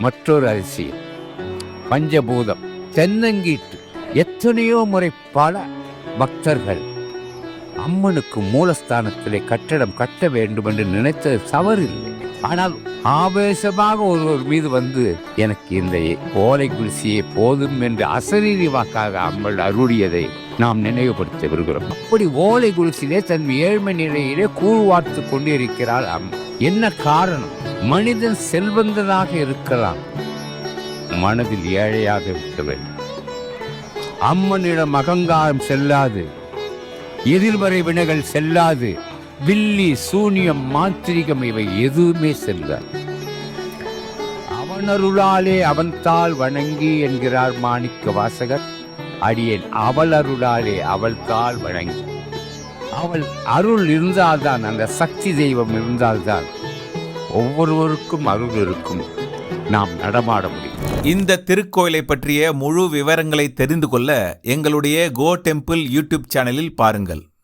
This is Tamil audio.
மற்றொரு அதிசயம் பஞ்சபூதம் தென்னங்கீட்டு. எத்தனையோ முறை பல பக்தர்கள் அம்மனுக்கு மூலஸ்தானத்திலே கட்டடம் கட்ட வேண்டும் என்று நினைத்தது தவறில்லை. ஆனால் ஆவேசமாக ஒருவர் மீது வந்து எனக்கு இந்த ஓலை குடிசையே போதும் என்று அசரீரி வாக்காக அம்மள் அருளியதை நாம் நினைவுபடுத்த விரும்புகிறோம். அப்படி ஓலை குடிசையிலே தன் ஏழ்மை நிலையிலே கூழ்வார்த்து கொண்டிருக்கிறாள் அம்மா. என்ன காரணம்? மனிதன் செல்வந்தனாக இருக்கலாம், மனதில் ஏழையாக இருக்க வேண்டும். அம்மனிடம் அகங்காரம் செல்லாது, எதிர்மறை வினைகள் செல்லாது, வில்லி சூனியம் மாந்திரிகம் இவை எதுவுமே செல்லாது. அவனருளாலே அவன் தாள் வணங்கி என்கிறார் மாணிக்க வாசகர். அடியேன் அவள் அருளாலே அவள் தாள் வணங்கி. அவள் அருள் இருந்தால்தான், அந்த சக்தி தெய்வம் இருந்தால்தான் ஒவ்வொருவருக்கும் அருள் இருக்கும், நாம் நடமாட முடியும். இந்த திருக்கோயிலை பற்றிய முழு விவரங்களை தெரிந்து கொள்ள எங்களுடைய கோ டெம்பிள் யூடியூப் சேனலில் பாருங்கள்.